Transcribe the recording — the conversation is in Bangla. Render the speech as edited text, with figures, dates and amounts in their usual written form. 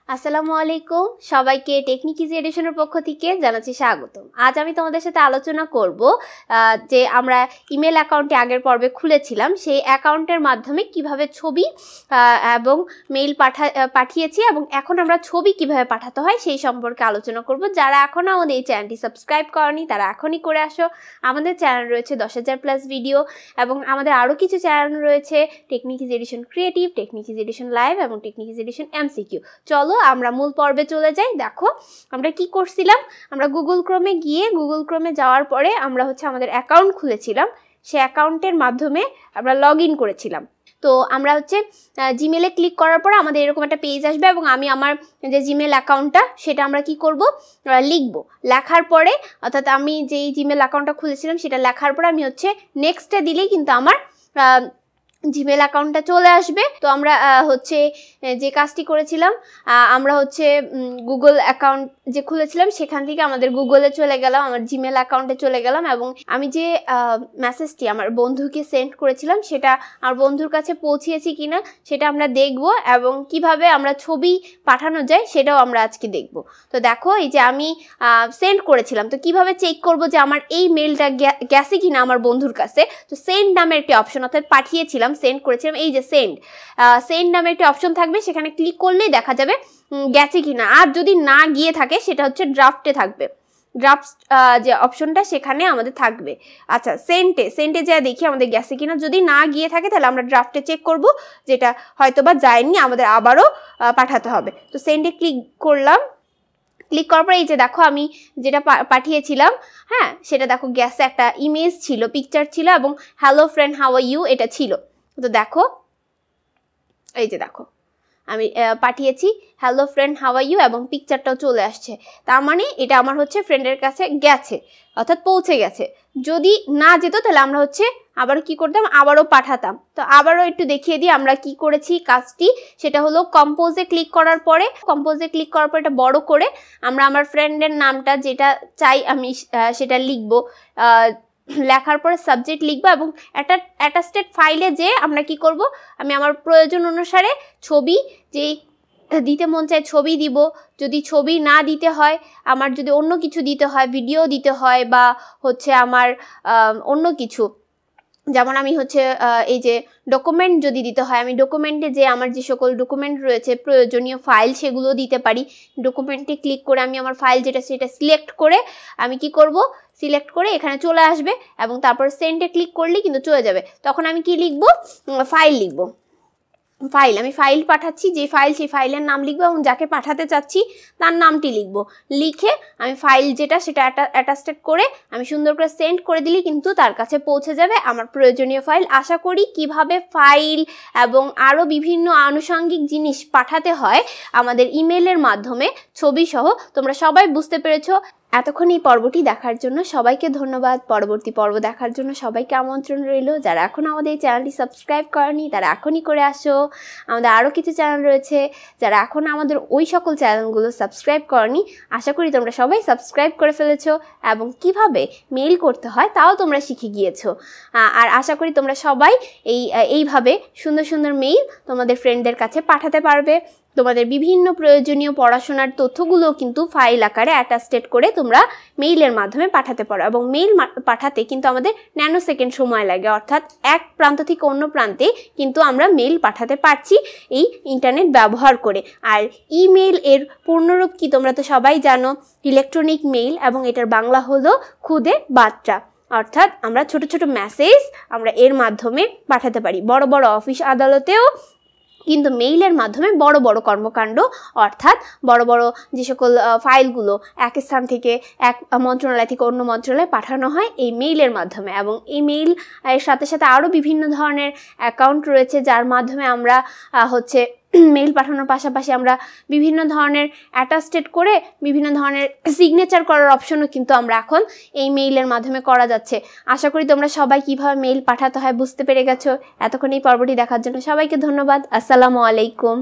আসসালামু আলাইকুম সবাইকে টেকনিক ইজি এডিশনের পক্ষ থেকে জানাচ্ছি স্বাগতম। আজ আমি তোমাদের সাথে আলোচনা করব যে আমরা ইমেল অ্যাকাউন্টে আগের পর্বে খুলেছিলাম সেই অ্যাকাউন্টের মাধ্যমে কিভাবে ছবি এবং মেইল পাঠিয়েছি এবং এখন আমরা ছবি কিভাবে পাঠাতে হয় সেই সম্পর্কে আলোচনা করব। যারা এখনও আমাদের এই চ্যানেলটি সাবস্ক্রাইব করনি তারা এখনই করে আসো। আমাদের চ্যানেল রয়েছে 10,000+ ভিডিও এবং আমাদের আরও কিছু চ্যানেল রয়েছে technique easy edition creative, technique easy edition live এবং টেকনিক ইজি এডিশন MCQ। চলো আমরা মূল পর্বে চলে যাই। দেখো আমরা কি করছিলাম, আমরা গুগল ক্রোমে যাওয়ার পরে আমরা আমাদের অ্যাকাউন্ট খুলেছিলাম, সেই অ্যাকাউন্টের মাধ্যমে আমরা লগ ইন করেছিলাম। তো আমরা জিমেলে ক্লিক করার পরে আমাদের এরকম একটা পেজ আসবে এবং আমি আমার যে জিমেল অ্যাকাউন্টটা সেটা আমরা কি করব লিখবো। লেখার পরে অর্থাৎ আমি যেই জিমেল অ্যাকাউন্টটা খুলেছিলাম সেটা লেখার পরে আমি নেক্সটে দিলেই কিন্তু আমার জিমেল অ্যাকাউন্টটা চলে আসবে। তো আমরা যে কাজটি করেছিলাম, আমরা গুগল অ্যাকাউন্ট যে খুলেছিলাম সেখান থেকে আমাদের গুগলে চলে গেলাম, আমার জিমেল অ্যাকাউন্টে চলে গেলাম এবং আমি যে মেসেজটি আমার বন্ধুকে সেন্ড করেছিলাম সেটা আমার বন্ধুর কাছে পৌঁছিয়েছি কিনা সেটা আমরা দেখব এবং কিভাবে আমরা ছবি পাঠানো যায় সেটাও আমরা আজকে দেখব। তো দেখো এই যে আমি সেন্ড করেছিলাম, তো কিভাবে চেক করব যে আমার এই মেলটা গেছে কিনা আমার বন্ধুর কাছে। তো সেন্ড নামের একটি অপশন, অর্থাৎ পাঠিয়েছিলাম সেন্ড করেছিলাম, এই যে সেন্ড নামে একটা অপশন থাকবে, সেখানে ক্লিক করলেই দেখা যাবে গেছে কিনা। আর যদি না গিয়ে থাকে সেটা ড্রাফটে থাকবে, ড্রাফট যে অপশনটা সেখানে আমাদের থাকবে। আচ্ছা, সেন্টে যা দেখি আমাদের গেছে কিনা। যদি না গিয়ে থাকে তাহলে আমরা ড্রাফটে চেক করব, যেটা হয়তো বা যায়নি, আমাদের আবারও পাঠাতে হবে। তো সেন্ডে ক্লিক করলাম, ক্লিক করার পরে এই যে দেখো আমি যেটা পাঠিয়েছিলাম, হ্যাঁ সেটা দেখো গ্যাসে একটা ইমেজ ছিল, পিকচার ছিল এবং hello friend how are you এটা ছিল। তো দেখো এই যে দেখো আমি পাঠিয়েছি hello friend how are you এবং পিকচারটাও চলে আসছে। তার মানে এটা আমার ফ্রেন্ডের কাছে গেছে, অর্থাৎ পৌঁছে গেছে। যদি না যেত তাহলে আমরা আবার কি করতাম, আবারও পাঠাতাম। তো আবারও একটু দেখিয়ে দিই আমরা কি করেছি কাজটি। সেটা হলো কম্পোজে ক্লিক করার পরে এটা বড় করে আমরা আমার ফ্রেন্ডের নামটা যেটা চাই আমি সেটা লিখবো। লেখার পরে সাবজেক্ট লিখবো এবং অ্যাটাস্টেড ফাইলে যে আমরা কি করব, আমি আমার প্রয়োজন অনুসারে ছবি যেই দিতে মন চায় ছবি দিব। যদি ছবি না দিতে হয়, আমার যদি অন্য কিছু দিতে হয়, ভিডিও দিতে হয় বা আমার অন্য কিছু, যেমন আমি এই যে ডকুমেন্ট যদি দিতে হয়, আমি ডকুমেন্টে যে আমার যে সকল ডকুমেন্ট রয়েছে প্রয়োজনীয় ফাইল সেগুলো দিতে পারি। ডকুমেন্টে ক্লিক করে আমি আমার ফাইল যেটা সেটা সিলেক্ট করে আমি কি করব, সিলেক্ট করে এখানে চলে আসবে এবং তারপর সেন্ডে ক্লিক করলেই কিন্তু চলে যাবে। তখন আমি কি লিখব, ফাইল লিখব। আমি ফাইল পাঠাচ্ছি, যে ফাইল সেই ফাইলের নাম লিখবো এবং যাকে পাঠাতে চাচ্ছি তার নামটি লিখবো। লিখে আমি ফাইল যেটা সেটা অ্যাটাস্টেড করে আমি সুন্দর করে সেন্ড করে দিলেই কিন্তু তার কাছে পৌঁছে যাবে আমার প্রয়োজনীয় ফাইল। আশা করি কিভাবে ফাইল এবং আরও বিভিন্ন আনুষঙ্গিক জিনিস পাঠাতে হয় আমাদের ইমেলের মাধ্যমে ছবি সহ তোমরা সবাই বুঝতে পেরেছো। এতক্ষণ এই পর্বটি দেখার জন্য সবাইকে ধন্যবাদ। পরবর্তী পর্ব দেখার জন্য সবাইকে আমন্ত্রণ রইল। যারা এখন আমাদের এই চ্যানেলটি সাবস্ক্রাইব করেনি তারা এখনই করে আসো। আমাদের আরও কিছু চ্যানেল রয়েছে, যারা এখন আমাদের ওই সকল চ্যানেলগুলো সাবস্ক্রাইব করেনি আশা করি তোমরা সবাই সাবস্ক্রাইব করে ফেলেছো এবং কিভাবে মেইল করতে হয় তাও তোমরা শিখে গিয়েছো। আর আশা করি তোমরা সবাই এইভাবে সুন্দর সুন্দর মেইল তোমাদের ফ্রেন্ডদের কাছে পাঠাতে পারবে। তোমাদের বিভিন্ন প্রয়োজনীয় পড়াশোনার তথ্যগুলো কিন্তু ফাইল আকারে অ্যাটাস্টেড করে তোমরা মেইলের মাধ্যমে পাঠাতে পারো এবং মেইল পাঠাতে কিন্তু আমাদের ন্যানো সেকেন্ড সময় লাগে, অর্থাৎ এক প্রান্ত থেকে অন্য প্রান্তে কিন্তু আমরা মেইল পাঠাতে পারছি এই ইন্টারনেট ব্যবহার করে। আর ইমেইল এর পূর্ণরূপ কি তোমরা তো সবাই জানো, ইলেকট্রনিক মেইল, এবং এটার বাংলা হলো খুদে বার্তা। অর্থাৎ আমরা ছোট ছোট মেসেজ আমরা এর মাধ্যমে পাঠাতে পারি। বড় বড় অফিস আদালতেও কিন্তু মেইলের মাধ্যমে বড় বড় কর্মকাণ্ড, অর্থাৎ বড় বড় যে সকল ফাইলগুলো এক স্থান থেকে এক মন্ত্রণালয় থেকে অন্য মন্ত্রণালয়ে পাঠানো হয় এই মেইলের মাধ্যমে। এবং এই মেইল এর সাথে সাথে আরও বিভিন্ন ধরনের অ্যাকাউন্ট রয়েছে যার মাধ্যমে আমরা মেইল পাঠানোর পাশাপাশি আমরা বিভিন্ন ধরনের অ্যাটাস্টেড করে বিভিন্ন ধরনের সিগনেচার করার অপশনও কিন্তু আমরা এখন এই মেইলের মাধ্যমে করা যাচ্ছে। আশা করি তোমরা সবাই কিভাবে মেইল পাঠাতে হয় বুঝতে পেরে গেছো। এতক্ষণ এই পর্বটি দেখার জন্য সবাইকে ধন্যবাদ। আসসালামু আলাইকুম।